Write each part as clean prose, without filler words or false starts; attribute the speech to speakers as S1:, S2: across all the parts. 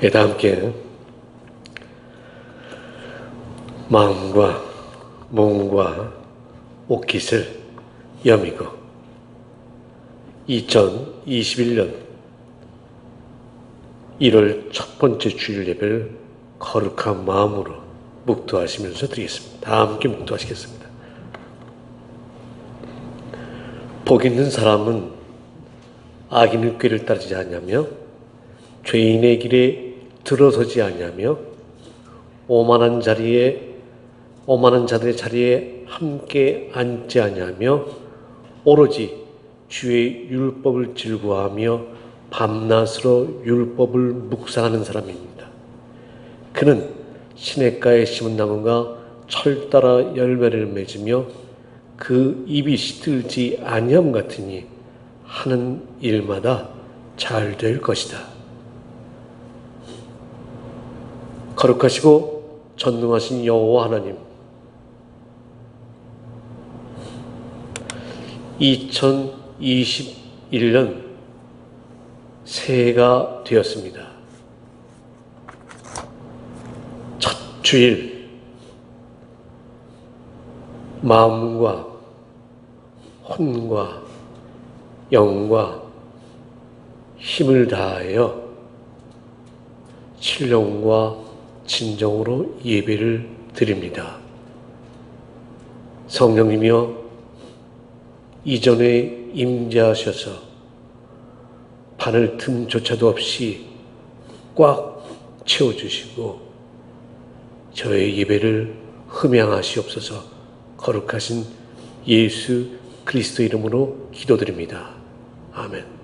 S1: 다 함께 마음과 몸과 옷깃을 여미고 2021년 1월 첫 번째 주일 예배를 거룩한 마음으로 묵도하시면서 드리겠습니다. 다 함께 묵도하시겠습니다. 복 있는 사람은 악인의 꾀를 따르지 아니하며 죄인의 길에 들어서지 아니하며 오만한 자들의 자리에 함께 앉지 아니하며 오로지 주의 율법을 즐거워하며 밤낮으로 율법을 묵상하는 사람입니다. 그는 시냇가에 심은 나무가 철 따라 열매를 맺으며 그 잎이 시들지 아니함 같으니 하는 일마다 잘 될 것이다. 거룩하시고 전능하신 여호와 하나님, 2021년 새해가 되었습니다. 첫 주일 마음과 혼과 영과 힘을 다하여 신령과 진정으로 예배를 드립니다. 성령님이여 이전에 임재하셔서 바늘 틈조차도 없이 꽉 채워주시고 저의 예배를 흠양하시옵소서. 거룩하신 예수 그리스도 이름으로 기도드립니다. 아멘.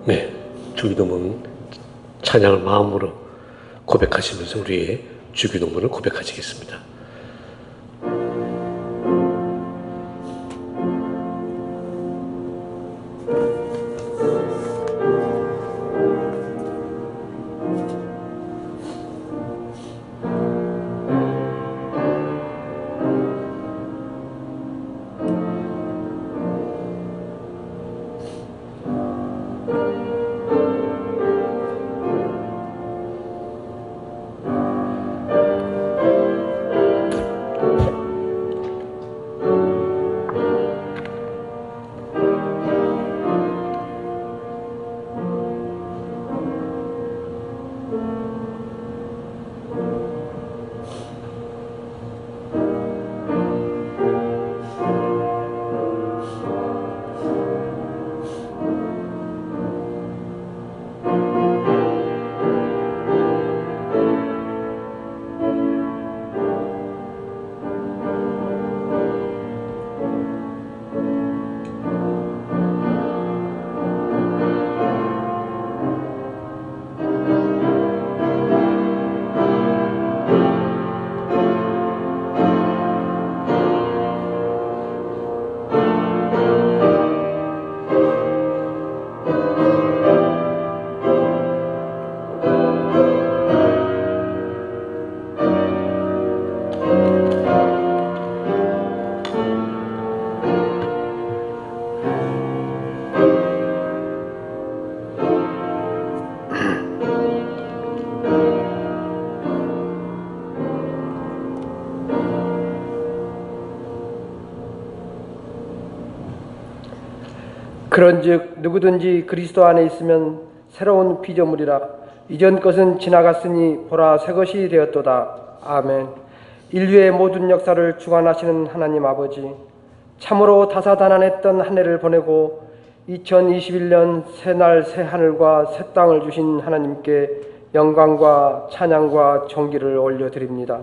S1: 네, 주기도문 찬양을 마음으로 고백하시면서 우리의 주기도문을 고백하시겠습니다.
S2: 그런즉 누구든지 그리스도 안에 있으면 새로운 피조물이라. 이전 것은 지나갔으니 보라 새 것이 되었도다. 아멘. 인류의 모든 역사를 주관하시는 하나님 아버지, 참으로 다사다난했던 한 해를 보내고 2021년 새날 새하늘과 새 땅을 주신 하나님께 영광과 찬양과 존귀를 올려드립니다.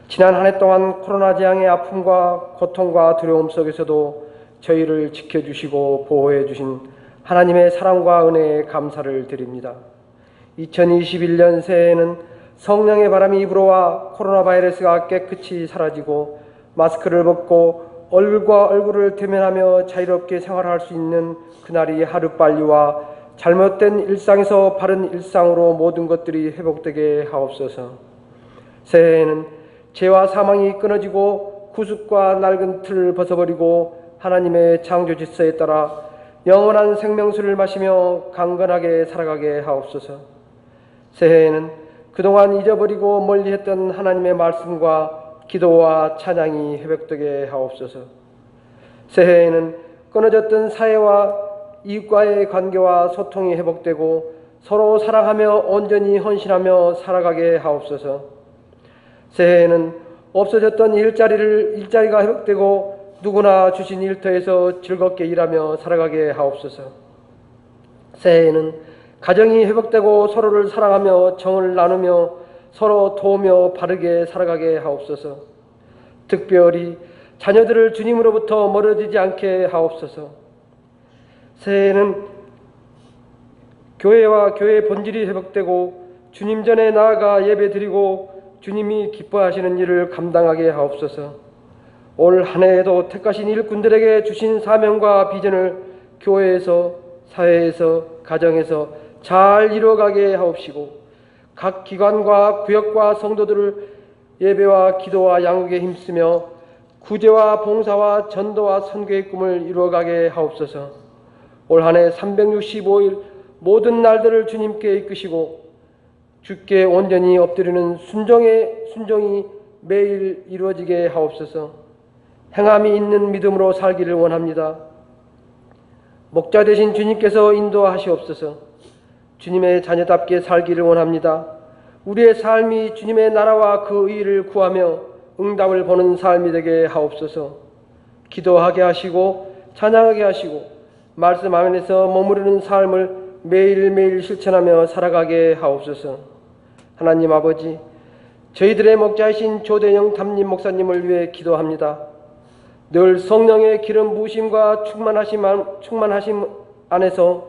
S2: 지난 한 해 동안 코로나 재앙의 아픔과 고통과 두려움 속에서도 저희를 지켜주시고 보호해 주신 하나님의 사랑과 은혜에 감사를 드립니다. 2021년 새해에는 성령의 바람이 불어와 코로나 바이러스가 깨끗이 사라지고 마스크를 벗고 얼굴과 얼굴을 대면하며 자유롭게 생활할 수 있는 그날이 하루빨리와 잘못된 일상에서 바른 일상으로 모든 것들이 회복되게 하옵소서. 새해에는 죄와 사망이 끊어지고 구습과 낡은 틀을 벗어버리고 하나님의 창조 질서에 따라 영원한 생명수를 마시며 강건하게 살아가게 하옵소서. 새해에는 그동안 잊어버리고 멀리했던 하나님의 말씀과 기도와 찬양이 회복되게 하옵소서. 새해에는 끊어졌던 사회와 이웃과의 관계와 소통이 회복되고 서로 사랑하며 온전히 헌신하며 살아가게 하옵소서. 새해에는 없어졌던 일자리가 회복되고 누구나 주신 일터에서 즐겁게 일하며 살아가게 하옵소서. 새해에는 가정이 회복되고 서로를 사랑하며 정을 나누며 서로 도우며 바르게 살아가게 하옵소서. 특별히 자녀들을 주님으로부터 멀어지지 않게 하옵소서. 새해에는 교회와 교회의 본질이 회복되고 주님 전에 나아가 예배드리고 주님이 기뻐하시는 일을 감당하게 하옵소서. 올 한 해에도 택하신 일꾼들에게 주신 사명과 비전을 교회에서, 사회에서, 가정에서 잘 이루어가게 하옵시고 각 기관과 구역과 성도들을 예배와 기도와 양육에 힘쓰며 구제와 봉사와 전도와 선교의 꿈을 이루어가게 하옵소서. 올 한 해 365일 모든 날들을 주님께 이끄시고 주께 온전히 엎드리는 순종이 매일 이루어지게 하옵소서. 행함이 있는 믿음으로 살기를 원합니다. 목자 되신 주님께서 인도하시옵소서. 주님의 자녀답게 살기를 원합니다. 우리의 삶이 주님의 나라와 그 의를 구하며 응답을 보는 삶이 되게 하옵소서. 기도하게 하시고 찬양하게 하시고 말씀 안에서 머무르는 삶을 매일매일 실천하며 살아가게 하옵소서. 하나님 아버지, 저희들의 목자이신 조대영 담임 목사님을 위해 기도합니다. 늘 성령의 기름 부으심과 충만하심 안에서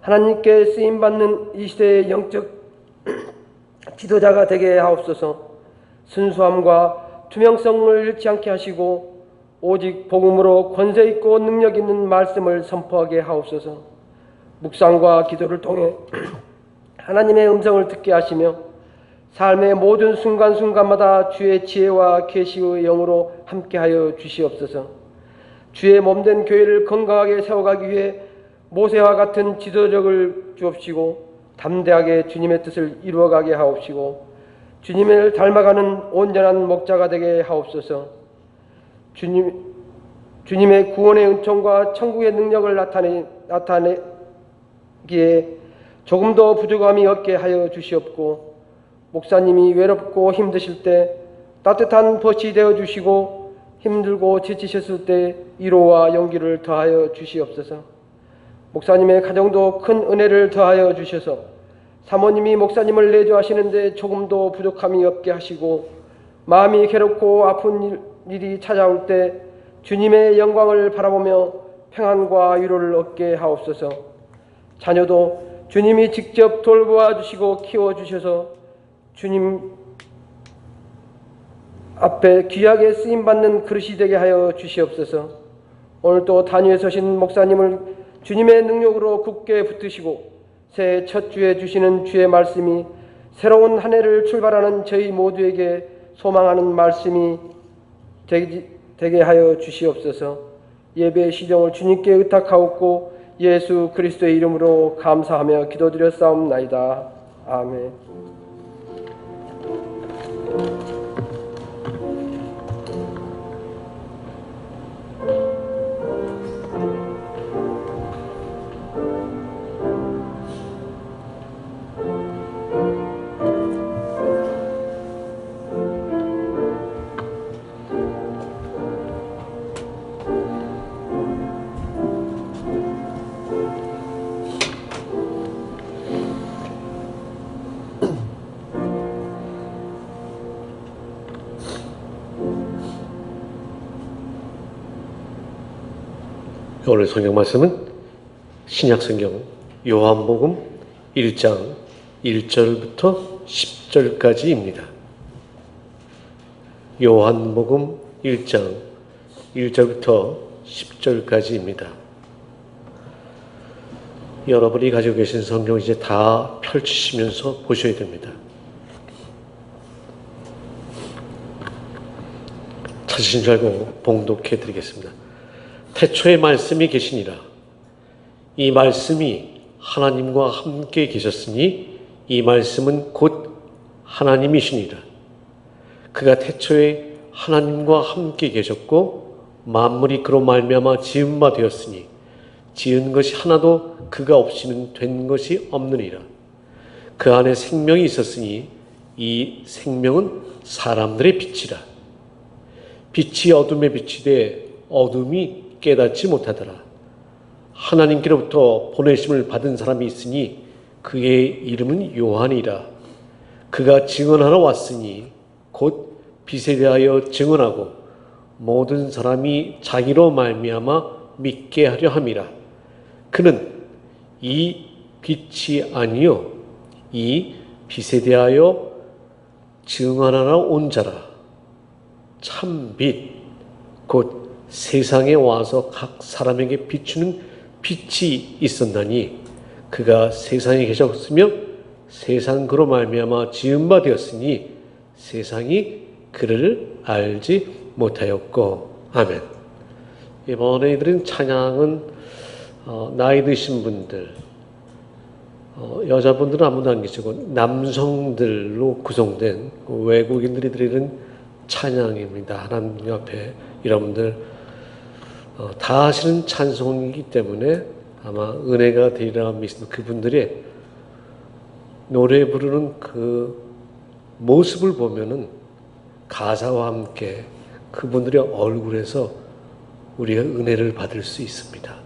S2: 하나님께 쓰임받는 이 시대의 영적 지도자가 되게 하옵소서. 순수함과 투명성을 잃지 않게 하시고 오직 복음으로 권세 있고 능력 있는 말씀을 선포하게 하옵소서. 묵상과 기도를 통해 하나님의 음성을 듣게 하시며 삶의 모든 순간순간마다 주의 지혜와 계시의 영으로 함께하여 주시옵소서. 주의 몸된 교회를 건강하게 세워가기 위해 모세와 같은 지도력을 주옵시고 담대하게 주님의 뜻을 이루어가게 하옵시고 주님을 닮아가는 온전한 목자가 되게 하옵소서. 주님의 구원의 은총과 천국의 능력을 나타내기에 조금도 부족함이 없게 하여 주시옵고 목사님이 외롭고 힘드실 때 따뜻한 벗이 되어 주시고 힘들고 지치셨을 때 위로와 용기를 더하여 주시옵소서. 목사님의 가정도 큰 은혜를 더하여 주셔서 사모님이 목사님을 내조하시는데 조금도 부족함이 없게 하시고 마음이 괴롭고 아픈 일이 찾아올 때 주님의 영광을 바라보며 평안과 위로를 얻게 하옵소서. 자녀도 주님이 직접 돌보아 주시고 키워주셔서 주님 앞에 귀하게 쓰임받는 그릇이 되게 하여 주시옵소서. 오늘도 단위에 서신 목사님을 주님의 능력으로 굳게 붙드시고 새해 첫 주에 주시는 주의 말씀이 새로운 한 해를 출발하는 저희 모두에게 소망하는 말씀이 되게 하여 주시옵소서. 예배의 시정을 주님께 의탁하옵고 예수 그리스도의 이름으로 감사하며 기도드렸사옵나이다. 아멘.
S1: 오늘 성경 말씀은 신약성경 요한복음 1장 1절부터 10절까지입니다. 요한복음 1장 1절부터 10절까지입니다. 여러분이 가지고 계신 성경 이제 다 펼치시면서 보셔야 됩니다. 찾으신 줄 알고 봉독해 드리겠습니다. 태초에 말씀이 계시니라. 이 말씀이 하나님과 함께 계셨으니 이 말씀은 곧 하나님이시니라. 그가 태초에 하나님과 함께 계셨고 만물이 그로 말미암아 지은 바 되었으니 지은 것이 하나도 그가 없이는 된 것이 없느니라. 그 안에 생명이 있었으니 이 생명은 사람들의 빛이라. 빛이 어둠에 비치되 어둠이 깨닫지 못하더라. 하나님께로부터 보내심을 받은 사람이 있으니 그의 이름은 요한이라. 그가 증언하러 왔으니 곧 빛에 대하여 증언하고 모든 사람이 자기로 말미암아 믿게 하려 함이라. 그는 이 빛이 아니요 이 빛에 대하여 증언하러 온 자라. 참 빛 곧 세상에 와서 각 사람에게 비추는 빛이 있었나니 그가 세상에 계셨으며 세상 그로 말미암아 지은 바 되었으니 세상이 그를 알지 못하였고. 아멘. 이번에 드린 찬양은 나이 드신 분들, 여자분들은 아무도 안 계시고 남성들로 구성된 외국인들이 드리는 찬양입니다. 하나님 앞에 여러분들 다 하시는 찬송이기 때문에 아마 은혜가 되리라 믿는 그분들의 노래 부르는 그 모습을 보면은 가사와 함께 그분들의 얼굴에서 우리가 은혜를 받을 수 있습니다.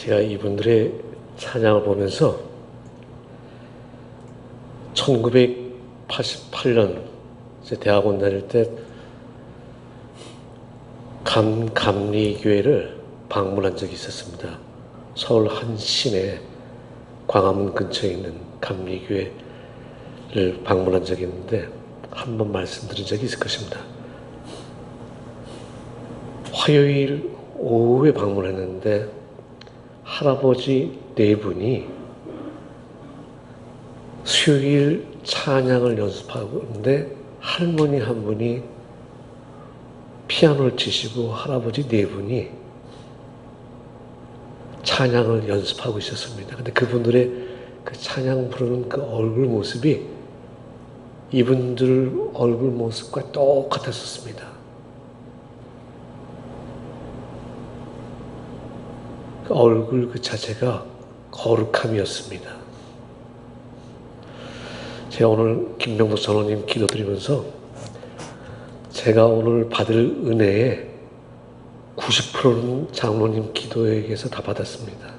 S1: 제가 이분들의 찬양을 보면서 1988년 대학원 다닐 때 감리교회를 방문한 적이 있었습니다. 서울 한 시내 광화문 근처에 있는 감리교회를 방문한 적이 있는데 한 번 말씀드린 적이 있을 것입니다. 화요일 오후에 방문했는데 할아버지 네 분이 수요일 찬양을 연습하고 있는데 할머니 한 분이 피아노를 치시고 할아버지 네 분이 찬양을 연습하고 있었습니다. 근데 그분들의 그 찬양 부르는 그 얼굴 모습이 이분들 얼굴 모습과 똑같았었습니다. 그 얼굴 그 자체가 거룩함이었습니다. 제가 오늘 김명복 전원님 기도드리면서 제가 오늘 받을 은혜의 90%는 장로님 기도에게서 다 받았습니다.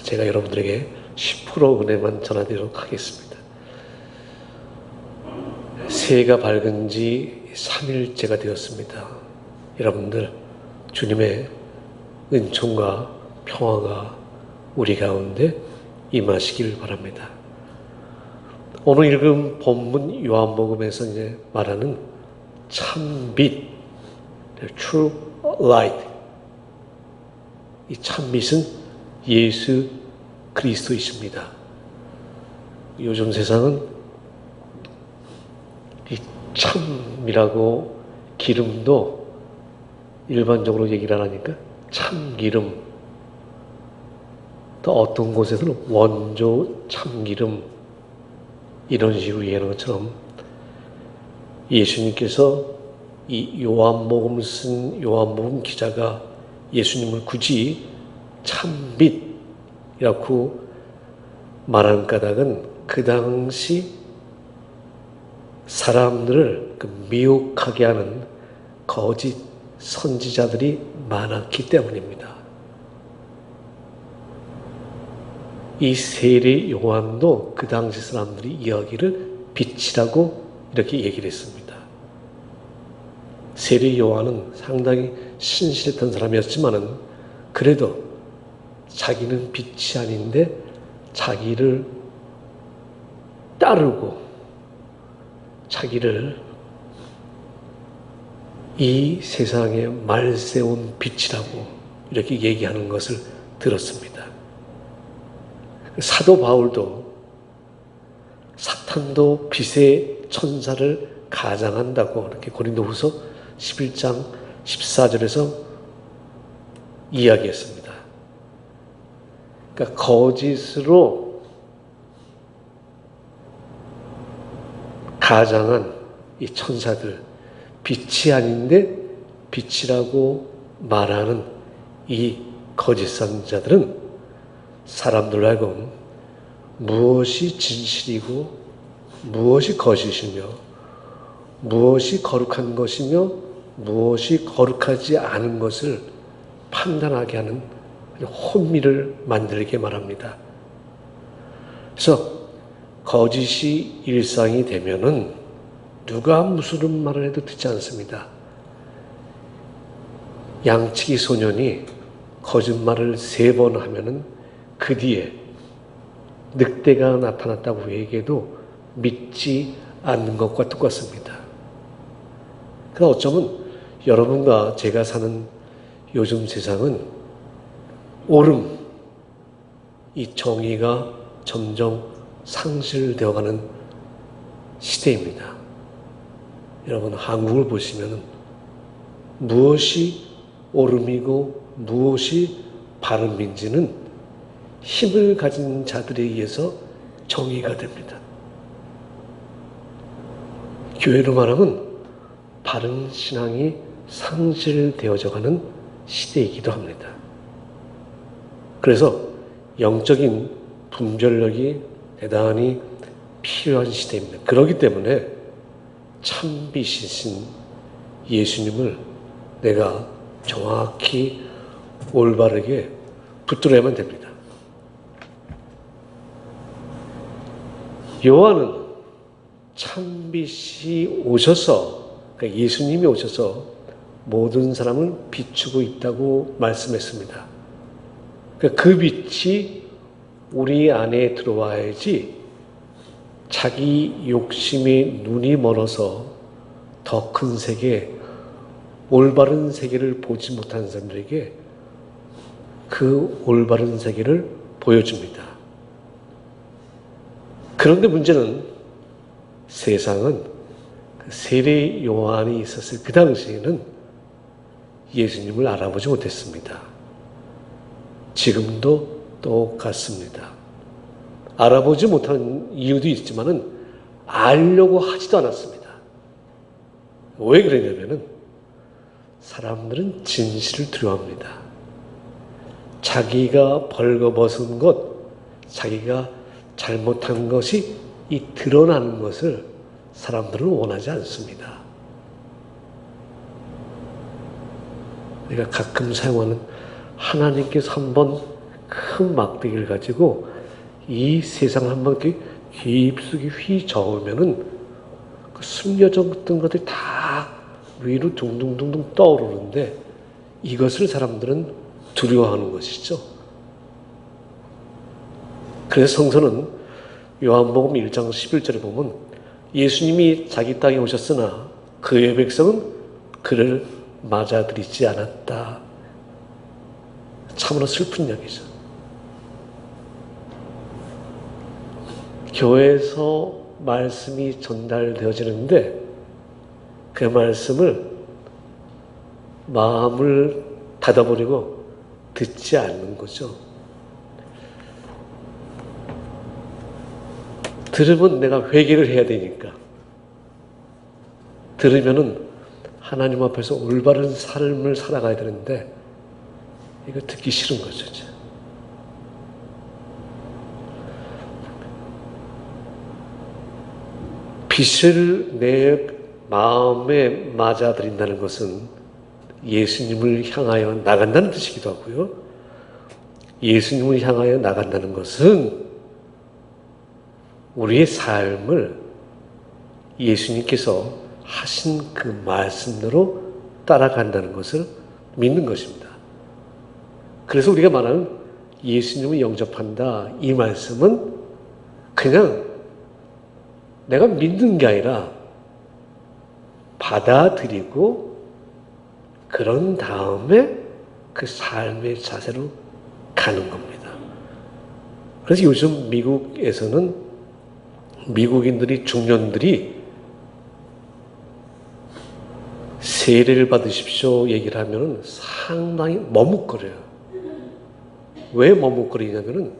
S1: 제가 여러분들에게 10% 은혜만 전하도록 하겠습니다. 새해가 밝은 지 3일째가 되었습니다. 여러분들 주님의 은총과 평화가 우리 가운데 임하시길 바랍니다. 오늘 읽은 본문 요한복음에서 이제 말하는 참빛, true light. 이 참빛은 예수 그리스도이십니다. 요즘 세상은 이 참이라고 기름도 일반적으로 얘기를 안 하니까 참기름, 또 어떤 곳에서는 원조 참기름 이런 식으로 얘기하는 것처럼 예수님께서 이 요한복음을 쓴 요한복음 기자가 예수님을 굳이 참빛이라고 말하는 까닭은 그 당시 사람들을 미혹하게 하는 거짓 선지자들이 많았기 때문입니다. 이 세례 요한도 그 당시 사람들이 이야기를 빛이라고 이렇게 얘기를 했습니다. 세례 요한은 상당히 신실했던 사람이었지만은 그래도 자기는 빛이 아닌데 자기를 따르고 자기를 이 세상에 말세운 빛이라고 이렇게 얘기하는 것을 들었습니다. 사도 바울도 사탄도 빛의 천사를 가장한다고 이렇게 고린도후서 11장 14절에서 이야기했습니다. 그러니까 거짓으로 가장한 이 천사들, 빛이 아닌데 빛이라고 말하는 이 거짓 선자들은 사람들로 하여금 무엇이 진실이고 무엇이 거짓이며 무엇이 거룩한 것이며 무엇이 거룩하지 않은 것을 판단하게 하는 혼미를 만들게 말합니다. 그래서 거짓이 일상이 되면은 누가 무슨 말을 해도 듣지 않습니다. 양치기 소년이 거짓말을 3번 하면은 그 뒤에 늑대가 나타났다고 얘기해도 믿지 않는 것과 똑같습니다. 그러나 어쩌면 여러분과 제가 사는 요즘 세상은 옳음, 이 정의가 점점 상실되어가는 시대입니다. 여러분 한국을 보시면 무엇이 옳음이고 무엇이 바름인지는 힘을 가진 자들에 의해서 정의가 됩니다. 교회로 말하면 바른 신앙이 상실되어져가는 시대이기도 합니다. 그래서 영적인 분별력이 대단히 필요한 시대입니다. 그렇기 때문에 참빛이신 예수님을 내가 정확히 올바르게 붙들어야만 됩니다. 요한은 참빛이 오셔서, 그러니까 예수님이 오셔서 모든 사람을 비추고 있다고 말씀했습니다. 그러니까 그 빛이 우리 안에 들어와야지 자기 욕심에 눈이 멀어서 더 큰 세계, 올바른 세계를 보지 못한 사람들에게 그 올바른 세계를 보여줍니다. 그런데 문제는 세상은 세례 요한이 있었을 그 당시에는 예수님을 알아보지 못했습니다. 지금도 똑같습니다. 알아보지 못한 이유도 있지만은 알려고 하지도 않았습니다. 왜 그러냐면은 사람들은 진실을 두려워합니다. 자기가 벌거벗은 것, 자기가 잘못한 것이 이 드러나는 것을 사람들은 원하지 않습니다. 내가 가끔 사용하는 하나님께서 한번 큰 막대기를 가지고 이 세상을 한번 깊숙이 휘저으면은 그 숨겨졌던 것들이 다 위로 둥둥둥둥 떠오르는데 이것을 사람들은 두려워하는 것이죠. 그래서 성서는 요한복음 1장 11절에 보면 예수님이 자기 땅에 오셨으나 그의 백성은 그를 맞아들이지 않았다. 참으로 슬픈 이야기죠. 교회에서 말씀이 전달되어지는데 그 말씀을 마음을 닫아버리고 듣지 않는 거죠. 들으면 내가 회개를 해야 되니까. 들으면은 하나님 앞에서 올바른 삶을 살아가야 되는데 이거 듣기 싫은 거죠. 이제. 빛을 내 마음에 맞아들인다는 것은 예수님을 향하여 나간다는 뜻이기도 하고요. 예수님을 향하여 나간다는 것은 우리의 삶을 예수님께서 하신 그 말씀대로 따라간다는 것을 믿는 것입니다. 그래서 우리가 말하는 예수님을 영접한다 이 말씀은 그냥 내가 믿는 게 아니라 받아들이고 그런 다음에 그 삶의 자세로 가는 겁니다. 그래서 요즘 미국에서는 미국인들이 중년들이 세례를 받으십시오 얘기를 하면 상당히 머뭇거려요. 왜 머뭇거리냐면은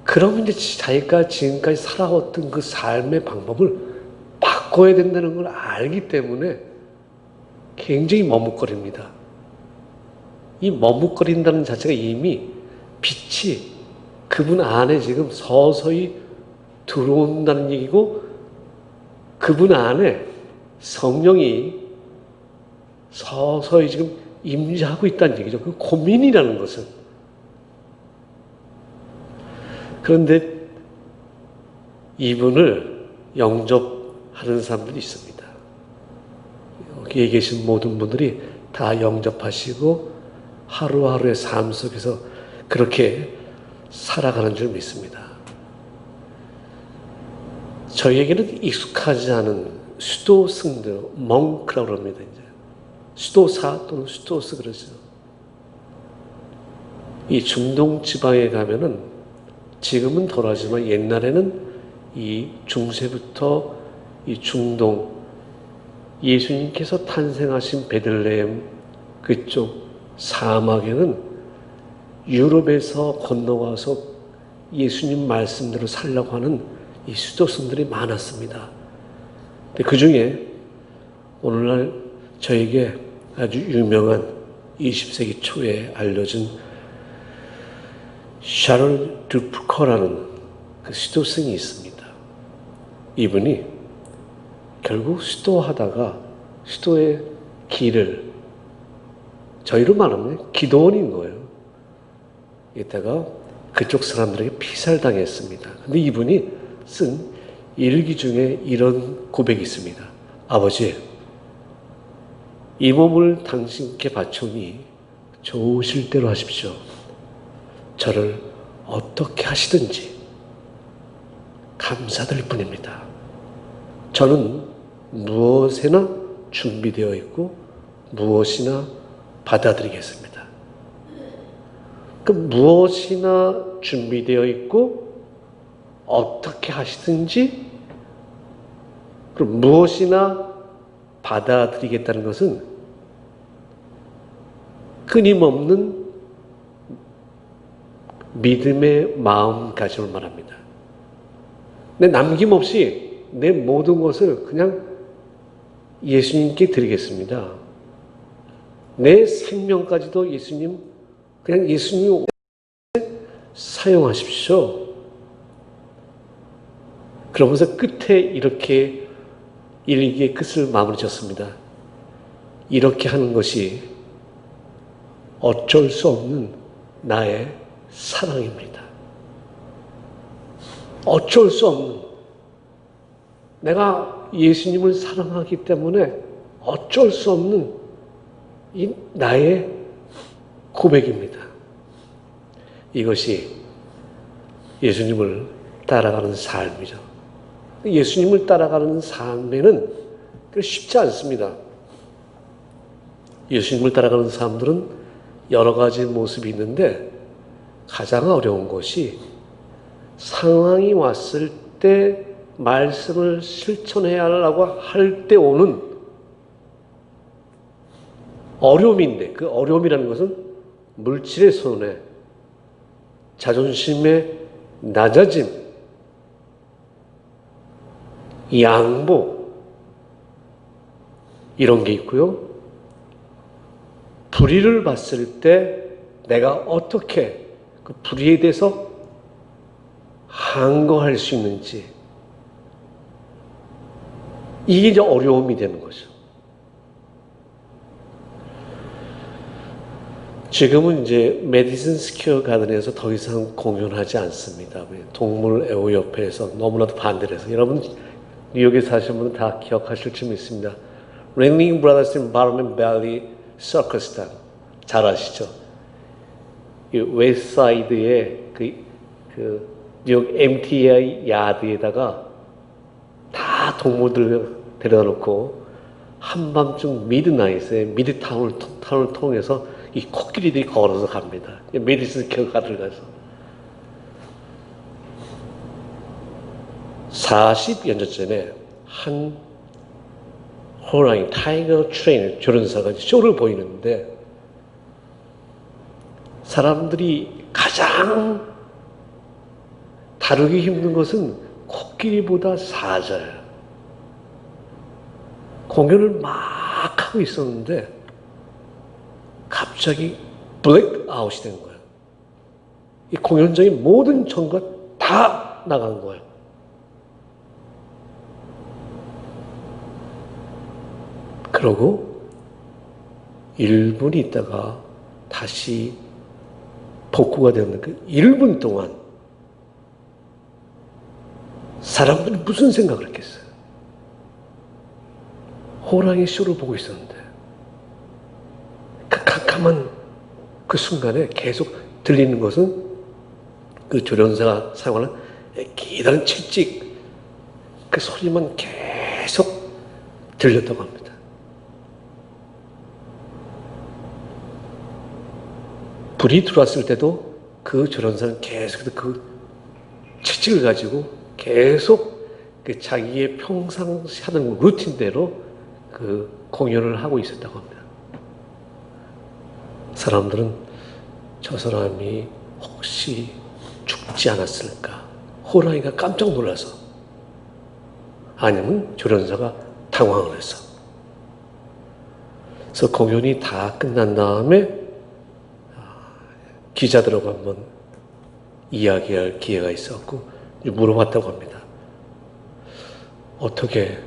S1: 그럼 이제 자기가 지금까지 살아왔던 그 삶의 방법을 바꿔야 된다는 걸 알기 때문에 굉장히 머뭇거립니다. 이 머뭇거린다는 자체가 이미 빛이 그분 안에 지금 서서히 들어온다는 얘기고 그분 안에 성령이 서서히 지금 임재하고 있다는 얘기죠. 그 고민이라는 것은. 그런데 이분을 영접하는 사람들이 있습니다. 여기에 계신 모든 분들이 다 영접하시고 하루하루의 삶 속에서 그렇게 살아가는 줄 믿습니다. 저희에게는 익숙하지 않은 수도승들, 멍크라고 합니다. 이제 수도사 또는 수도스 그러죠. 이 중동 지방에 가면은 지금은 덜하지만 옛날에는 이 중세부터 이 중동 예수님께서 탄생하신 베들레헴 그쪽 사막에는 유럽에서 건너와서 예수님 말씀대로 살려고 하는 이 수도승들이 많았습니다. 근데 그 중에 오늘날 저에게 아주 유명한 20세기 초에 알려진 샤를 듀프커라는 그 수도승이 있습니다. 이분이 결국 수도하다가 수도의 길을 저희로 말하면 기도원인 거예요. 이따가 그쪽 사람들에게 피살당했습니다. 근데 이분이 쓴 일기 중에 이런 고백이 있습니다. 아버지, 이 몸을 당신께 바쳐오니 좋으실 대로 하십시오. 저를 어떻게 하시든지 감사드릴 뿐입니다. 저는 무엇에나 준비되어 있고 무엇이나 받아들이겠습니다. 그 무엇이나 준비되어 있고 어떻게 하시든지 그럼 무엇이나 받아들이겠다는 것은 끊임없는 믿음의 마음가짐을 말합니다. 내 남김없이 내 모든 것을 그냥 예수님께 드리겠습니다. 내 생명까지도 예수님, 그냥 예수님 사용하십시오. 그러면서 끝에 이렇게 일기의 끝을 마무리 졌습니다. 이렇게 하는 것이 어쩔 수 없는 나의 사랑입니다. 어쩔 수 없는, 내가 예수님을 사랑하기 때문에 어쩔 수 없는 이 나의 고백입니다. 이것이 예수님을 따라가는 삶이죠. 예수님을 따라가는 삶에는 쉽지 않습니다. 예수님을 따라가는 사람들은 여러 가지 모습이 있는데 가장 어려운 것이 상황이 왔을 때 말씀을 실천해야 하려고 할 때 오는 어려움인데, 그 어려움이라는 것은 물질의 손해, 자존심의 낮아짐, 양보, 이런 게 있고요. 불의를 봤을 때 내가 어떻게 그 불의에 대해서 항거할 수 있는지, 이게 이제 어려움이 되는 거죠. 지금은 이제 메디슨 스퀘어 가든에서 더 이상 공연하지 않습니다. 동물 애호협회에서 너무나도 반대를 해서. 여러분 뉴욕에 사시는 분은 다 기억하실 줄 믿습니다. 랭링 브라더스 인 바르맨 밸리 서커스단 잘 아시죠? 이 웨스트사이드의 그 뉴욕 MTA 야드에다가 다 동물들 데려다 놓고 한밤중 미드나잇에 미드타운을 통해서 이 코끼리들이 걸어서 갑니다. 메디슨 스퀘어 가든을 가서 40여 년 전에 한 호랑이 타이거 트레인 조련사가 쇼를 보이는데 사람들이 가장 다루기 힘든 것은 코끼리보다 사자예요. 공연을 막 하고 있었는데 갑자기 블랙아웃이 된 거예요. 이 공연장의 모든 전과 다 나간 거예요. 그러고 1분 있다가 다시 복구가 되었는데 그 1분 동안 사람들이 무슨 생각을 했겠어요? 호랑이 쇼를 보고 있었는데 그 캄캄한 그 순간에 계속 들리는 것은 그 조련사가 사용하는 기다란 채찍 그 소리만 계속 들렸다고 합니다. 불이 들어왔을 때도 그 조련사는 계속 그 채찍을 가지고 계속 그 자기의 평상시 하던 루틴대로 그 공연을 하고 있었다고 합니다. 사람들은 저 사람이 혹시 죽지 않았을까? 호랑이가 깜짝 놀라서, 아니면 조련사가 당황을 해서. 그래서 공연이 다 끝난 다음에 기자들하고 한번 이야기할 기회가 있었고 물어봤다고 합니다. 어떻게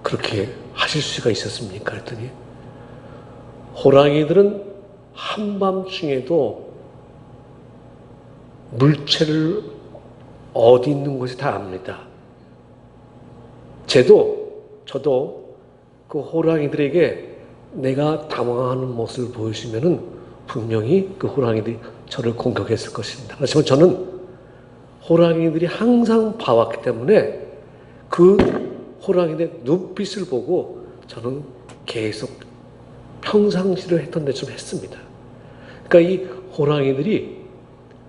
S1: 그렇게 하실 수가 있었습니까? 그랬더니 호랑이들은 한밤중에도 물체를 어디 있는 곳이 다 압니다. 저도 그 호랑이들에게 내가 당황하는 모습을 보여주면은 분명히 그 호랑이들이 저를 공격했을 것입니다. 하지만 저는 호랑이들이 항상 봐왔기 때문에 그 호랑이들의 눈빛을 보고 저는 계속 평상시를 했던 데좀 했습니다. 그러니까 이 호랑이들이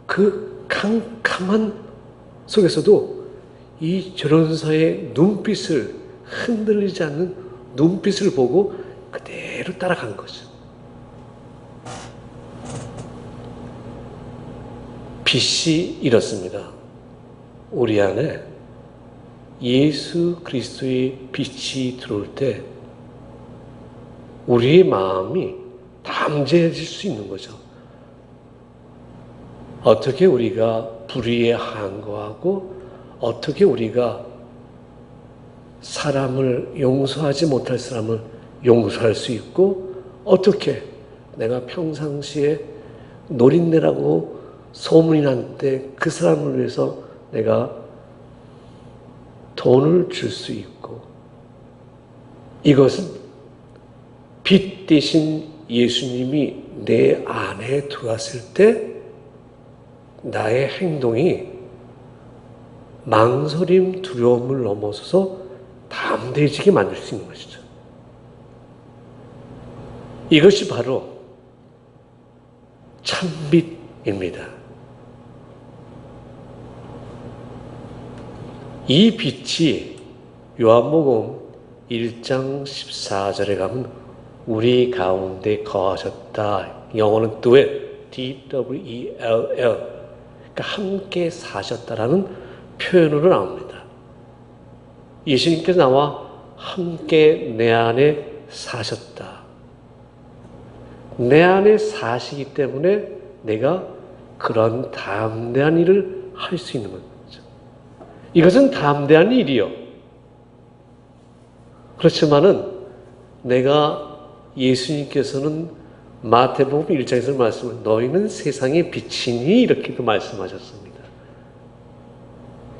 S1: 그 캄캄한 속에서도 이 전원사의 눈빛을 흔들리지 않는 눈빛을 보고 그대로 따라간 거죠. 빛이 이렇습니다. 우리 안에 예수 그리스도의 빛이 들어올 때 우리의 마음이 담대해질 수 있는 거죠. 어떻게 우리가 불의에 항거하고 어떻게 우리가 사람을 용서하지 못할 사람을 용서할 수 있고 어떻게 내가 평상시에 노린내라고 소문이 난 때 그 사람을 위해서 내가 돈을 줄 수 있고 이것은 빛 대신 예수님이 내 안에 들어왔을 때 나의 행동이 망설임, 두려움을 넘어서서 담대해지게 만들 수 있는 것이죠. 이것이 바로 참빛입니다. 이 빛이 요한복음 1장 14절에 가면 우리 가운데 거하셨다. 영어는 DWELL 그러니까 함께 사셨다라는 표현으로 나옵니다. 예수님께서 나와 함께 내 안에 사셨다. 내 안에 사시기 때문에 내가 그런 담대한 일을 할 수 있는 거죠. 이것은 담대한 일이요. 그렇지만은 내가 예수님께서는 마태복음 1장에서 말씀을 너희는 세상의 빛이니 이렇게도 말씀하셨습니다.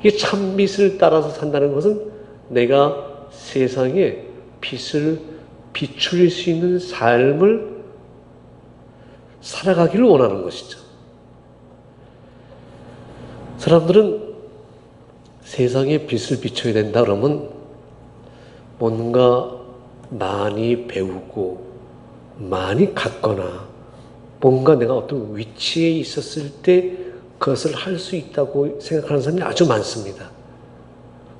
S1: 이 참빛을 따라서 산다는 것은 내가 세상에 빛을 비출 수 있는 삶을 살아가기를 원하는 것이죠. 사람들은 세상에 빛을 비춰야 된다 그러면 뭔가 많이 배우고 많이 갖거나 뭔가 내가 어떤 위치에 있었을 때 그것을 할 수 있다고 생각하는 사람이 아주 많습니다.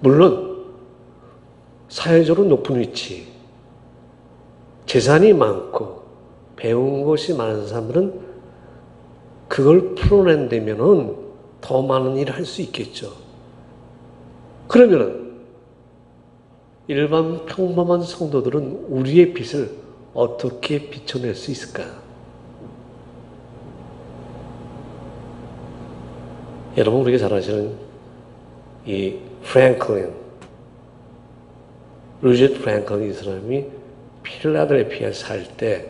S1: 물론 사회적으로 높은 위치, 재산이 많고 배운 것이 많은 사람들은 그걸 풀어낸다면은 더 많은 일을 할 수 있겠죠. 그러면은 일반 평범한 성도들은 우리의 빛을 어떻게 비춰낼 수 있을까? 여러분 우리가 잘 아시는 이 루제트 프랭클린 이 사람이 필라델피아에 살 때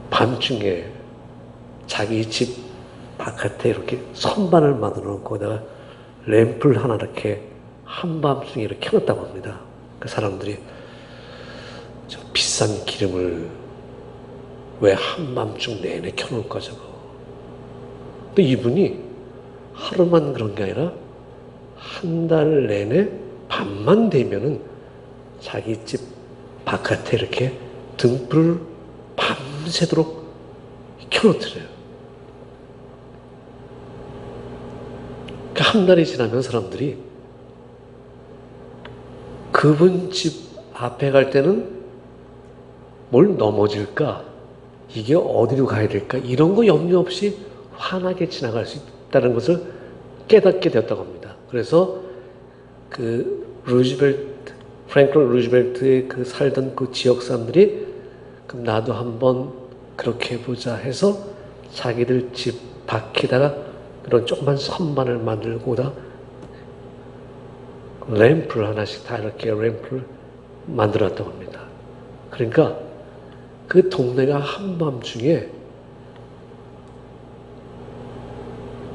S1: 밤중에 자기 집 바깥에 이렇게 선반을 만들어 놓고 거기다가 램프를 하나 이렇게 한밤중에 이렇게 켜놨다고 합니다. 그 사람들이 저 비싼 기름을 왜 한밤중 내내 켜놓을까 저거. 또 이분이 하루만 그런 게 아니라 한 달 내내 밤만 되면은 자기 집 바깥에 이렇게 등불을 밤새도록 켜놓더래요. 한 달이 지나면 사람들이 그분 집 앞에 갈 때는 뭘 넘어질까? 이게 어디로 가야 될까? 이런 거 염려 없이 환하게 지나갈 수 있다는 것을 깨닫게 되었다고 합니다. 그래서 프랭클린 루즈벨트의 그 살던 그 지역 사람들이 그럼 나도 한번 그렇게 해보자 해서 자기들 집 밖에다가 그런 조그만 선반을 만들고다 램프를 하나씩 다 이렇게 램프를 만들었다고 합니다. 그러니까 그 동네가 한밤중에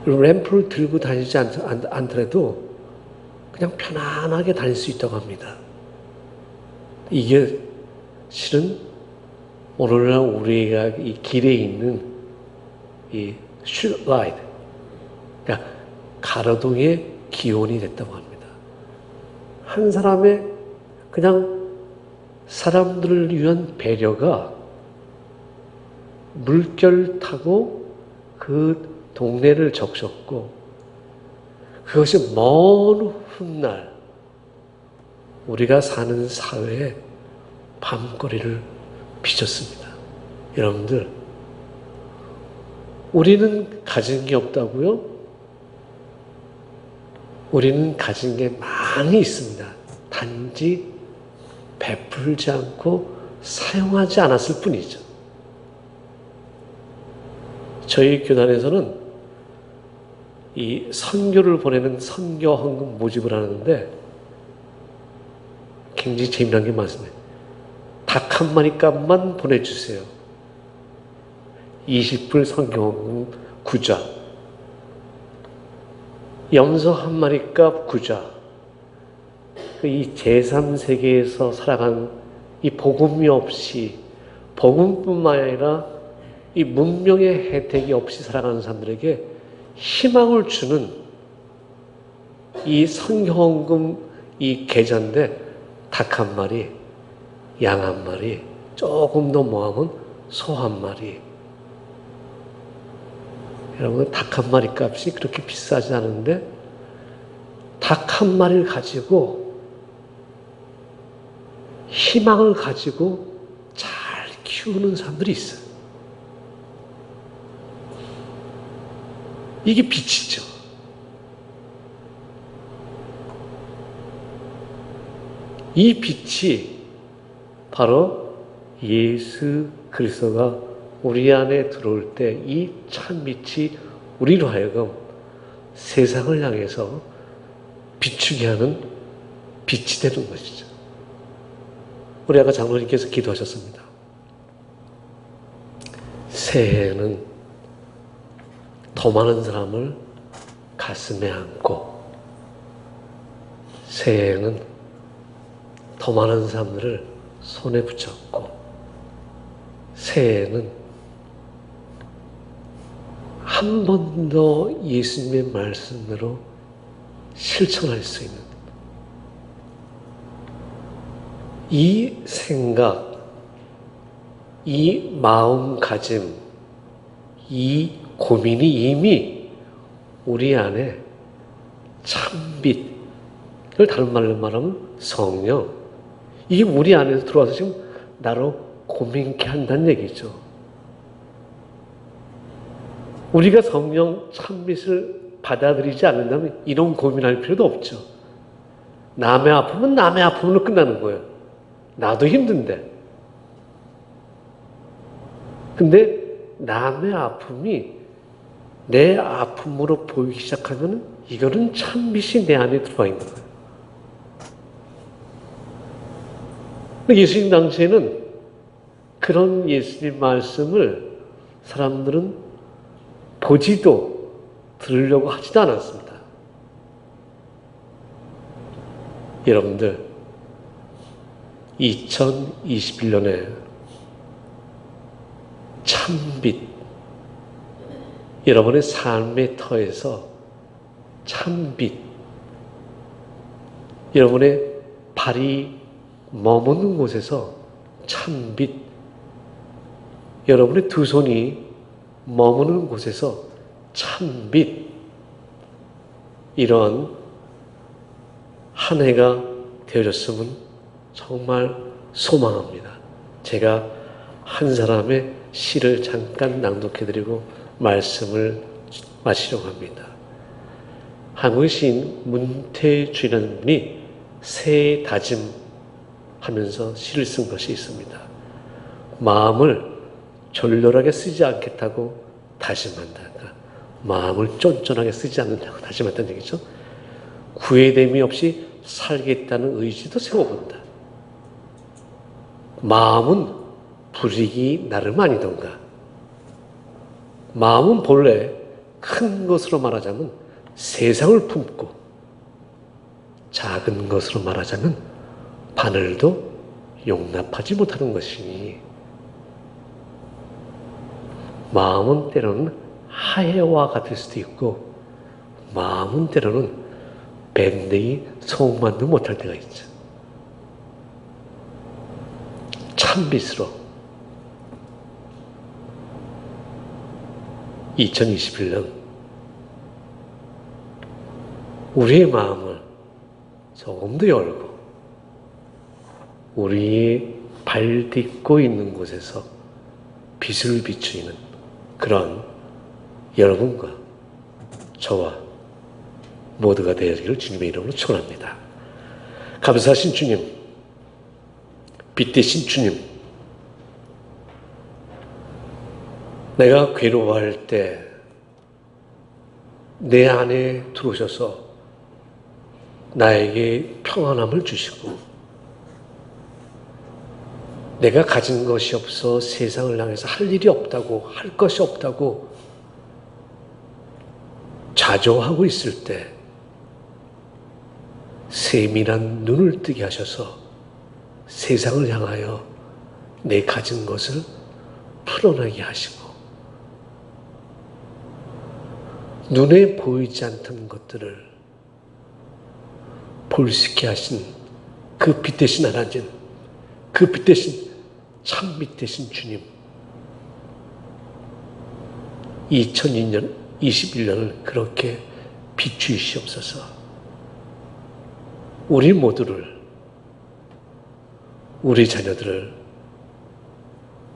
S1: 램프를 들고 다니지 않더라도 그냥 편안하게 다닐 수 있다고 합니다. 이게 실은 오늘날 우리가 이 길에 있는 이 street light, 그러니까 가로등의 기원이 됐다고 합니다. 한 사람의 그냥 사람들을 위한 배려가 물결 타고 그 동네를 적셨고, 그것이 먼 훗날 우리가 사는 사회에 밤거리를 비쳤습니다. 여러분들, 우리는 가진 게 없다고요? 우리는 가진 게 많이 있습니다. 단지 베풀지 않고 사용하지 않았을 뿐이죠. 저희 교단에서는 이 선교를 보내는 선교 헌금 모집을 하는데 굉장히 재미난 게 많습니다. 닭 한 마리 값만 보내주세요. 20불 선교 헌금 9자. 염소 한 마리 값 9자. 이 제3세계에서 살아간 이 복음이 없이, 복음뿐만 아니라 이 문명의 혜택이 없이 살아가는 사람들에게 희망을 주는 이 선교헌금 이 계좌인데, 닭 한 마리, 양 한 마리, 조금 더 모아면 소 한 마리. 여러분, 닭 한 마리 값이 그렇게 비싸지 않은데 닭 한 마리를 가지고 희망을 가지고 잘 키우는 사람들이 있어요. 이게 빛이죠. 이 빛이 바로 예수 그리스도가 우리 안에 들어올 때 이 참빛이 우리로 하여금 세상을 향해서 비추게 하는 빛이 되는 것이죠. 우리 아까 장로님께서 기도하셨습니다. 새해에는 더 많은 사람을 가슴에 안고, 새해에는 더 많은 사람들을 손에 붙잡고, 새해에는 한 번 더 예수님의 말씀으로 실천할 수 있는 이 생각, 이 마음가짐, 이 고민이 이미 우리 안에 참빛, 이걸 다른 말로 말하면 성령, 이게 우리 안에서 들어와서 지금 나로 고민케 한다는 얘기죠. 우리가 성령 참빛을 받아들이지 않는다면 이런 고민할 필요도 없죠. 남의 아픔은 남의 아픔으로 끝나는 거예요. 나도 힘든데. 근데 남의 아픔이 내 아픔으로 보이기 시작하면 이거는 참빛이 내 안에 들어와 있는 거예요. 예수님 당시에는 그런 예수님 말씀을 사람들은 보지도 들으려고 하지도 않았습니다. 여러분들, 2021년에 참빛, 여러분의 삶의 터에서 참빛, 여러분의 발이 머무는 곳에서 참빛, 여러분의 두 손이 머무는 곳에서 참빛, 이런 한 해가 되어졌으면 정말 소망합니다. 제가 한 사람의 시를 잠깐 낭독해드리고 말씀을 마치려고 합니다. 한국의 시인 문태주라는 분이 새해 다짐하면서 시를 쓴 것이 있습니다. 마음을 졸렬하게 쓰지 않겠다고 다짐한다. 그러니까 마음을 쫀쫀하게 쓰지 않는다고 다짐한다는 얘기죠. 구애됨이 없이 살겠다는 의지도 세워본다. 마음은 불이기 나름 아니던가. 마음은 본래 큰 것으로 말하자면 세상을 품고, 작은 것으로 말하자면 바늘도 용납하지 못하는 것이니, 마음은 때로는 하해와 같을 수도 있고, 마음은 때로는 밴드의 소음만도 못할 때가 있죠. 참빛으로 2021년 우리의 마음을 조금 더 열고, 우리 발 딛고 있는 곳에서 빛을 비추는 그런 여러분과 저와 모두가 되어지기를 주님의 이름으로 축원합니다. 감사하신 주님, 빛 대신 주님, 내가 괴로워할 때 내 안에 들어오셔서 나에게 평안함을 주시고, 내가 가진 것이 없어 세상을 향해서 할 일이 없다고, 할 것이 없다고 좌절하고 있을 때 세밀한 눈을 뜨게 하셔서 세상을 향하여 내 가진 것을 풀어나게 하시고, 눈에 보이지 않던 것들을 볼 수 있게 하신 그 빛 대신 하나님, 그 빛 대신 참 빛 대신 주님, 2021년을 그렇게 비추시옵소서. 우리 모두를, 우리 자녀들을,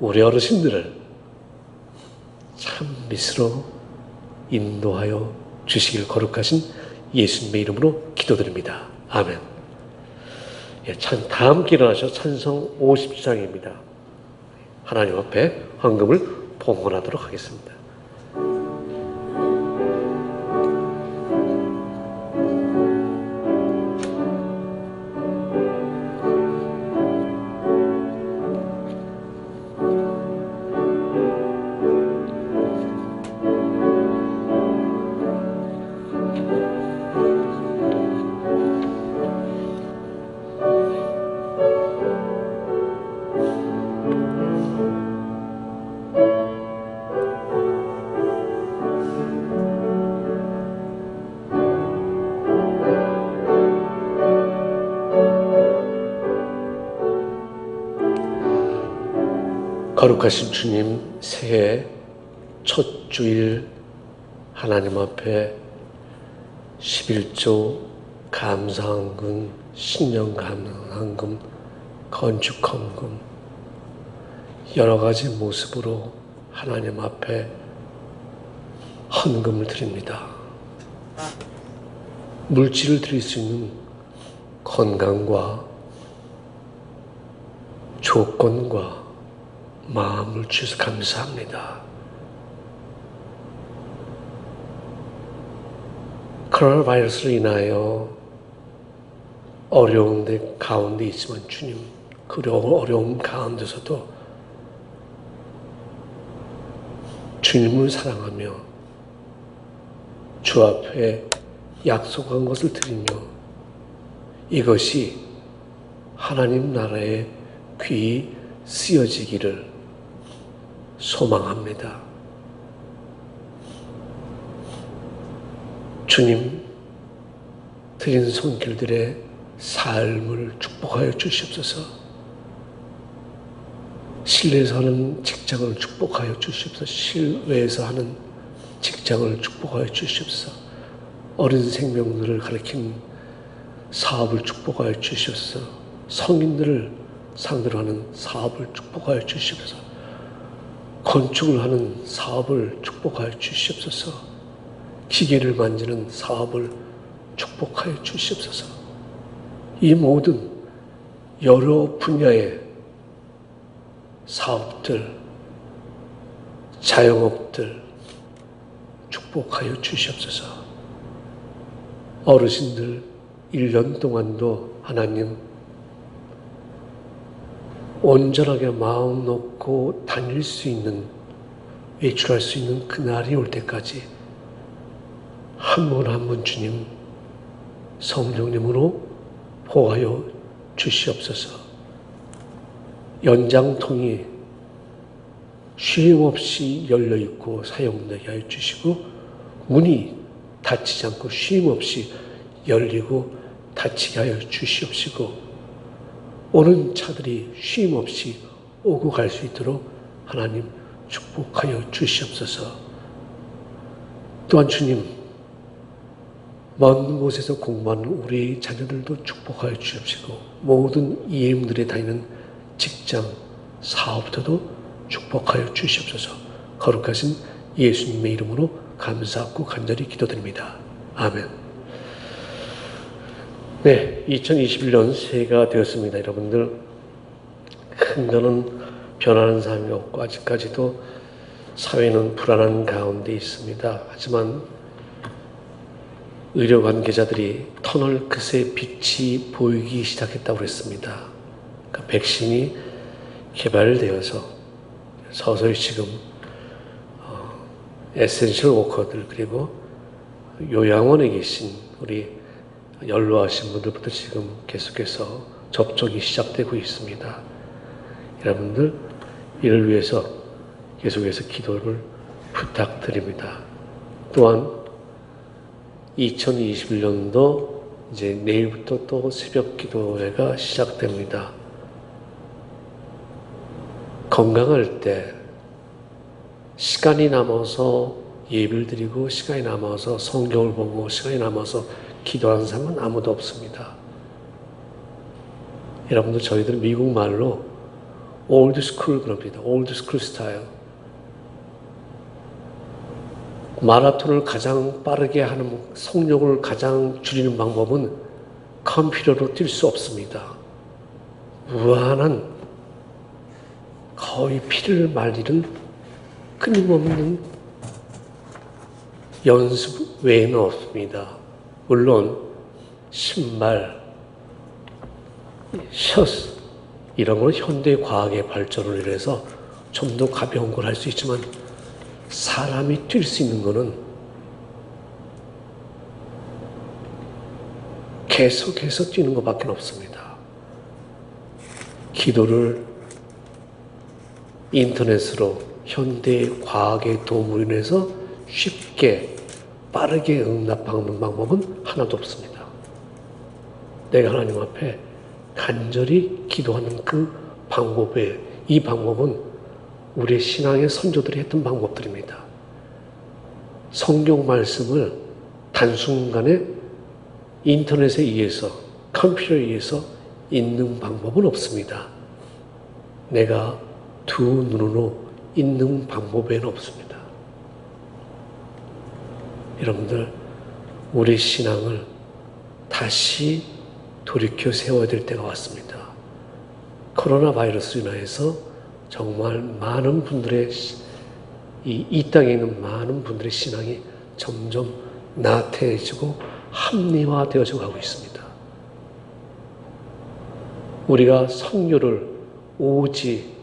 S1: 우리 어르신들을 참 빛으로 인도하여 주시길 거룩하신 예수님의 이름으로 기도드립니다. 아멘. 다 함께 일어나셔 찬송 50장입니다. 하나님 앞에 헌금을 봉헌하도록 하겠습니다. 거룩하신 주님, 새해 첫 주일 하나님 앞에 11조 감사헌금, 신년 감사헌금, 건축헌금, 여러 가지 모습으로 하나님 앞에 헌금을 드립니다. 물질을 드릴 수 있는 건강과 조건과 마음을 주셔서 감사합니다. 코로나 바이러스로 인하여 어려운 가운데 있지만 주님, 그 어려움 가운데서도 주님을 사랑하며 주 앞에 약속한 것을 드리며 이것이 하나님 나라의 귀히 쓰여지기를 소망합니다. 주님, 드린 손길들의 삶을 축복하여 주시옵소서. 실내에서 하는 직장을 축복하여 주시옵소서. 실외에서 하는 직장을 축복하여 주시옵소서. 어린 생명들을 가리킨 사업을 축복하여 주시옵소서. 성인들을 상대로 하는 사업을 축복하여 주시옵소서. 건축을 하는 사업을 축복하여 주시옵소서. 기계를 만지는 사업을 축복하여 주시옵소서. 이 모든 여러 분야의 사업들, 자영업들 축복하여 주시옵소서. 어르신들 1년 동안도 하나님 온전하게 마음 놓고 다닐 수 있는, 외출할 수 있는 그날이 올 때까지 한 분 한 분 주님 성령님으로 보호하여 주시옵소서. 연장통이 쉼없이 열려있고 사용되게 하여 주시고, 문이 닫히지 않고 쉼없이 열리고 닫히게 하여 주시옵시고, 오는 차들이 쉼없이 오고 갈 수 있도록 하나님 축복하여 주시옵소서. 또한 주님, 먼 곳에서 공부하는 우리 자녀들도 축복하여 주시옵시고, 모든 이웃들이 다니는 직장, 사업터도 축복하여 주시옵소서. 거룩하신 예수님의 이름으로 감사하고 간절히 기도드립니다. 아멘. 네, 2021년 새해가 되었습니다. 여러분들, 큰 변하는 사람이 없고 아직까지도 사회는 불안한 가운데 있습니다. 하지만 의료 관계자들이 터널 끝에 빛이 보이기 시작했다고 했습니다. 그러니까 백신이 개발되어서 서서히 지금 에센셜 워커들, 그리고 요양원에 계신 우리 연로하신 분들부터 지금 계속해서 접종이 시작되고 있습니다. 여러분들, 이를 위해서 계속해서 기도를 부탁드립니다. 또한 2021년도 이제 내일부터 또 새벽 기도회가 시작됩니다. 건강할 때 시간이 남아서 예배를 드리고, 시간이 남아서 성경을 보고, 시간이 남아서 기도하는 사람은 아무도 없습니다. 여러분들, 저희들 미국 말로 올드 스쿨 그럽니다. 올드 스쿨 스타일. 마라톤을 가장 빠르게 하는, 속력을 가장 줄이는 방법은 컴퓨터로 뛸 수 없습니다. 무한한, 거의 피를 말리는 끊임없는 연습 외에는 없습니다. 물론 신발, 셔츠 이런 건 현대 과학의 발전을 인해서 좀 더 가벼운 걸 할 수 있지만, 사람이 뛸 수 있는 거는 계속해서 뛰는 것밖에 없습니다. 기도를 인터넷으로 현대 과학의 도움을 인해서 쉽게 빠르게 응답하는 방법은 하나도 없습니다. 내가 하나님 앞에 간절히 기도하는 그 방법에, 이 방법은 우리의 신앙의 선조들이 했던 방법들입니다. 성경 말씀을 단순간에 인터넷에 의해서, 컴퓨터에 의해서 읽는 방법은 없습니다. 내가 두 눈으로 읽는 방법에는 없습니다. 여러분들, 우리 신앙을 다시 돌이켜 세워야 될 때가 왔습니다. 코로나 바이러스로 인해서 정말 많은 분들의, 이 땅에 있는 많은 분들의 신앙이 점점 나태해지고 합리화되어져 가고 있습니다. 우리가 선교를, 오직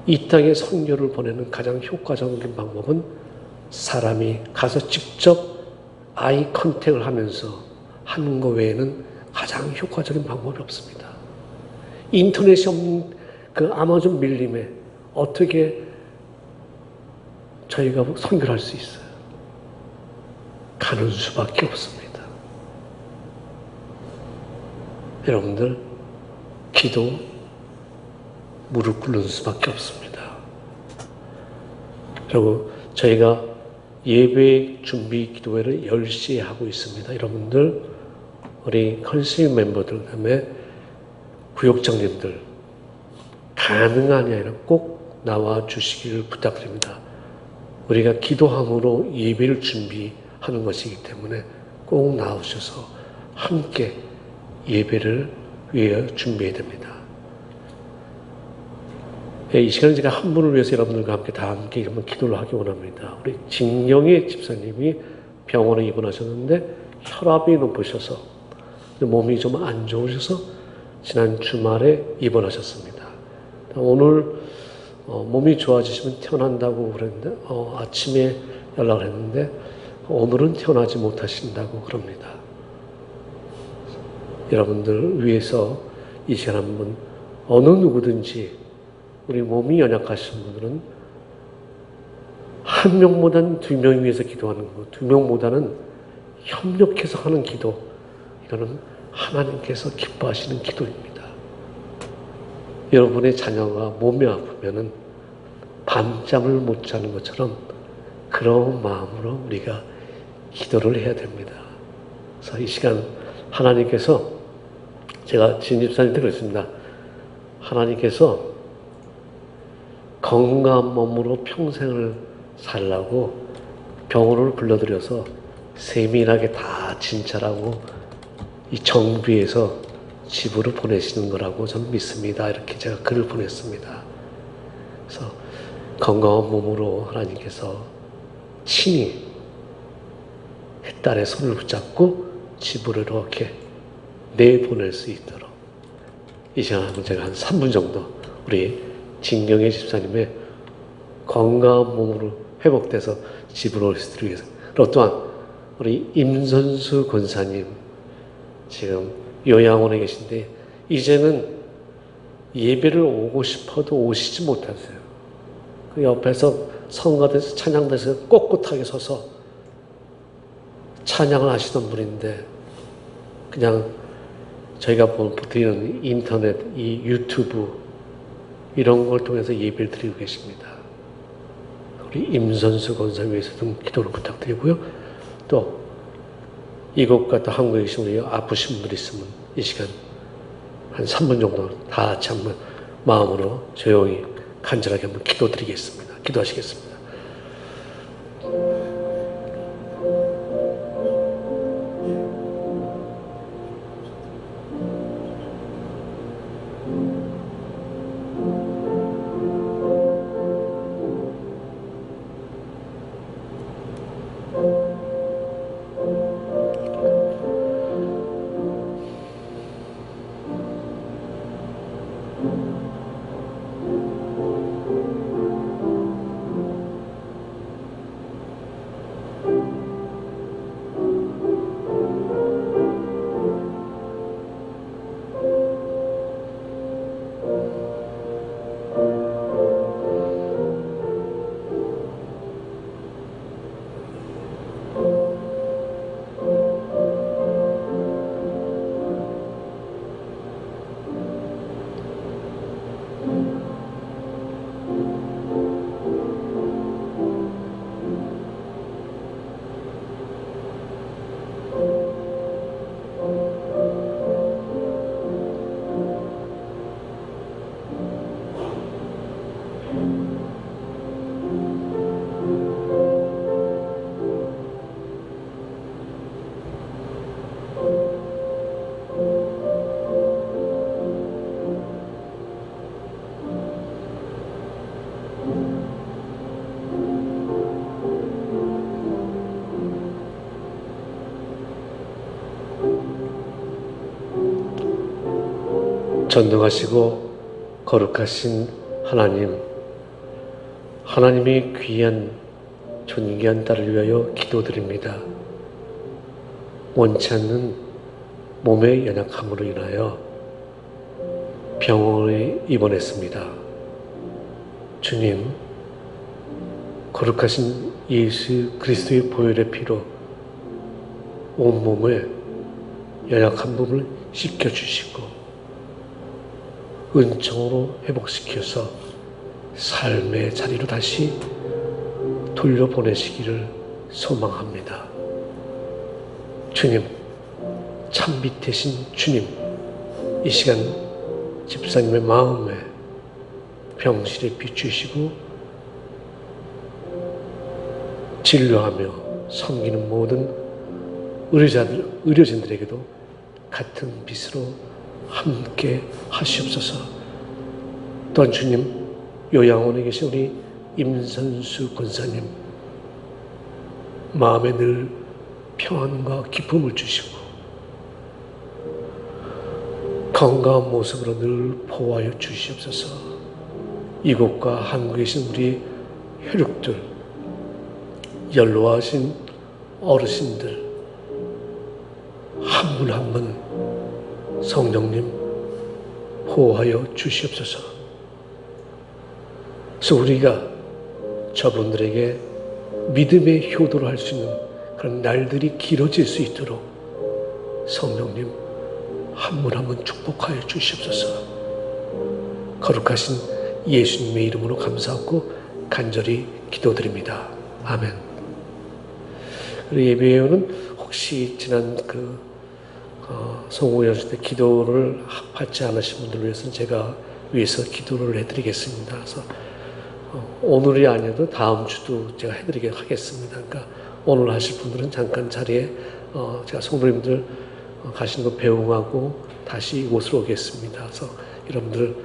S1: 이 땅에 선교를 보내는 가장 효과적인 방법은 사람이 가서 직접 아이 컨택을 하면서 하는 것 외에는 가장 효과적인 방법이 없습니다. 인터넷이 없는 그 아마존 밀림에 어떻게 저희가 선교를 할 수 있어요? 가는 수밖에 없습니다. 여러분들, 기도, 무릎 꿇는 수밖에 없습니다. 그리고 저희가 예배 준비 기도회를 10시에 하고 있습니다. 여러분들, 우리 컨시움 멤버들, 그다음에 구역장님들, 가능하냐 아니라 꼭 나와 주시기를 부탁드립니다. 우리가 기도함으로 예배를 준비하는 것이기 때문에 꼭 나오셔서 함께 예배를 위해 준비해야 됩니다. 이 시간에 제가 한 분을 위해서 여러분들과 함께 다 함께 한번 기도를 하기 원합니다. 우리 진영의 집사님이 병원에 입원하셨는데 혈압이 높으셔서 몸이 좀 안 좋으셔서 지난 주말에 입원하셨습니다. 오늘 몸이 좋아지시면 태어난다고 그랬는데 아침에 연락을 했는데 오늘은 태어나지 못하신다고 그럽니다. 여러분들 위해서 이 시간 한번 어느 누구든지 우리 몸이 연약하신 분들은 한 명보다는 두 명 위해서 기도하는 거, 두 명보다는 협력해서 하는 기도, 이거는 하나님께서 기뻐하시는 기도입니다. 여러분의 자녀가 몸이 아프면은 밤잠을 못 자는 것처럼 그런 마음으로 우리가 기도를 해야 됩니다. 그래서 이 시간 하나님께서, 제가 진집사님한테 그랬습니다. 하나님께서 건강한 몸으로 평생을 살라고 병원을 불러들여서 세밀하게 다 진찰하고 이 정비해서 집으로 보내시는 거라고 저는 믿습니다. 이렇게 제가 글을 보냈습니다. 그래서 건강한 몸으로 하나님께서 친히 딸의 손을 붙잡고 집으로 이렇게 내보낼 수 있도록 이 시간 제가 한 3분 정도 우리 진경의 집사님의 건강한 몸으로 회복돼서 집으로 올 수 있도록 위해서, 또한 우리 임선수 권사님 지금 요양원에 계신데 이제는 예배를 오고 싶어도 오시지 못하세요. 그 옆에서 성가대에서 찬양대에서 꼿꼿하게 서서 찬양을 하시던 분인데 그냥 저희가 드리는 인터넷, 이 유튜브 이런 걸 통해서 예배를 드리고 계십니다. 우리 임선수 권사 위해서 좀 기도를 부탁드리고요. 또 이곳과 또 한국에 계신 우리 아프신 분들 있으면 이 시간 한 3분 정도 다 같이 한번 마음으로 조용히 간절하게 한번 기도드리겠습니다. 기도하시겠습니다. 전능하시고 거룩하신 하나님, 하나님의 귀한 존귀한 딸을 위하여 기도드립니다. 원치 않는 몸의 연약함으로 인하여 병원에 입원했습니다. 주님, 거룩하신 예수 그리스도의 보혈의 피로 온몸을 연약한 부분을 씻겨주시고 은총으로 회복시켜서 삶의 자리로 다시 돌려보내시기를 소망합니다. 주님, 참 밑이신 주님, 이 시간 집사님의 마음에 병실에 비추시고 진료하며 섬기는 모든 의료진들에게도 같은 빛으로 함께 하시옵소서. 또한 주님, 요양원에 계신 우리 임선수 권사님 마음에 늘 평안과 기쁨을 주시고 건강한 모습으로 늘 보호하여 주시옵소서. 이곳과 한국에 계신 우리 혈육들, 연로하신 어르신들, 한 분 한 분 성령님 보호하여 주시옵소서. 그래서 우리가 저분들에게 믿음의 효도를 할 수 있는 그런 날들이 길어질 수 있도록 성령님 한 분 한 분 축복하여 주시옵소서. 거룩하신 예수님의 이름으로 감사하고 간절히 기도드립니다. 아멘. 그리고 예배에는 혹시 지난 성공 연습 때 기도를 받지 않으신 분들을 위해서는 제가 위해서 기도를 해드리겠습니다. 그래서 오늘이 아니어도 다음 주도 제가 해드리게 하겠습니다. 그러니까 오늘 하실 분들은 잠깐 자리에 제가 성도님들 가시는 거 배웅하고 다시 이곳으로 오겠습니다. 그래서 여러분들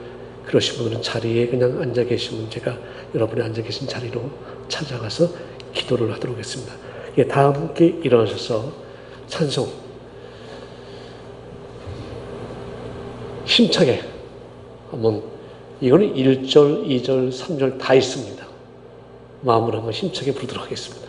S1: 그러신 분들은 자리에 그냥 앉아 계시면 제가 여러분이 앉아 계신 자리로 찾아가서 기도를 하도록 하겠습니다. 예, 다 함께 일어나셔서 찬송 힘차게 한번, 이거는 1절, 2절, 3절 다 있습니다. 마음으로 한번 힘차게 부르도록 하겠습니다.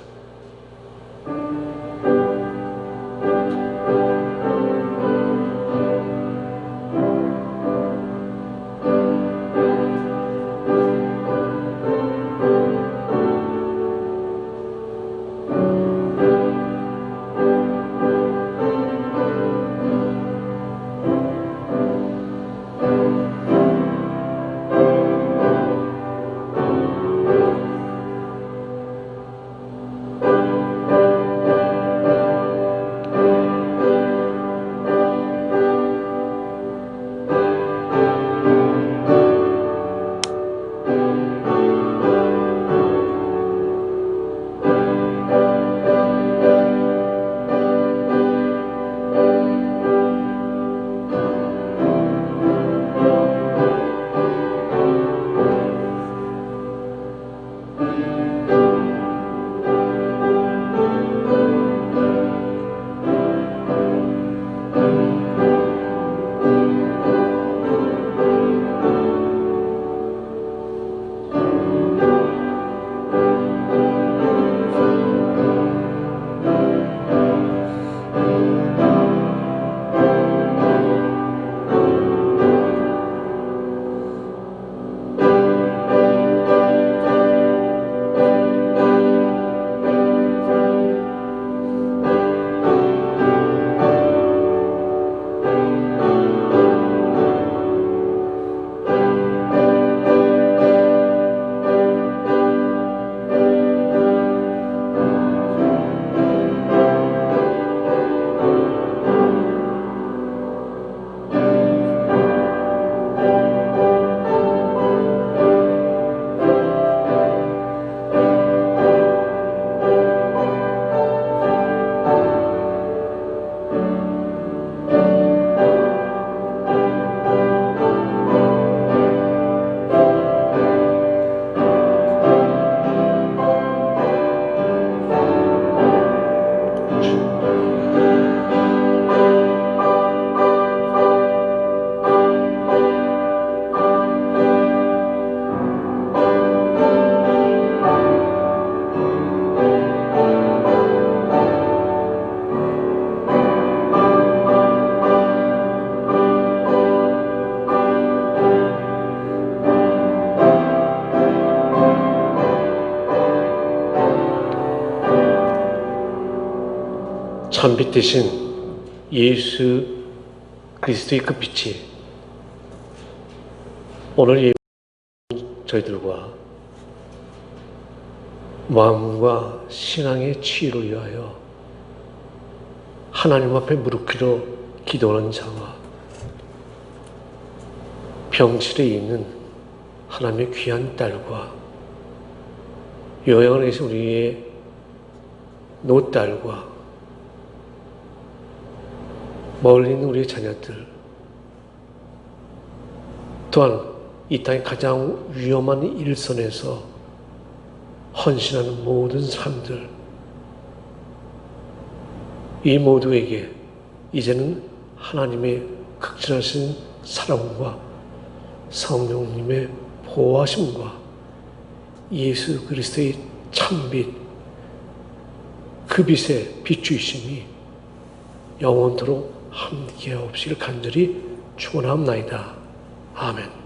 S1: 참빛 대신 예수 그리스도의 그 빛이 오늘 저희들과 마음과 신앙의 치유를 위하여 하나님 앞에 무릎 꿇어 기도하는 자와 병실에 있는 하나님의 귀한 딸과 요양원에 계신 우리의 노딸과 멀리 있는 우리의 자녀들, 또한 이 땅의 가장 위험한 일선에서 헌신하는 모든 사람들, 이 모두에게 이제는 하나님의 극진하신 사랑과 성령님의 보호하심과 예수 그리스도의 참빛, 그 빛에 비추이심이 영원토록 함께하옵시길 간절히 축원하옵나이다. 아멘.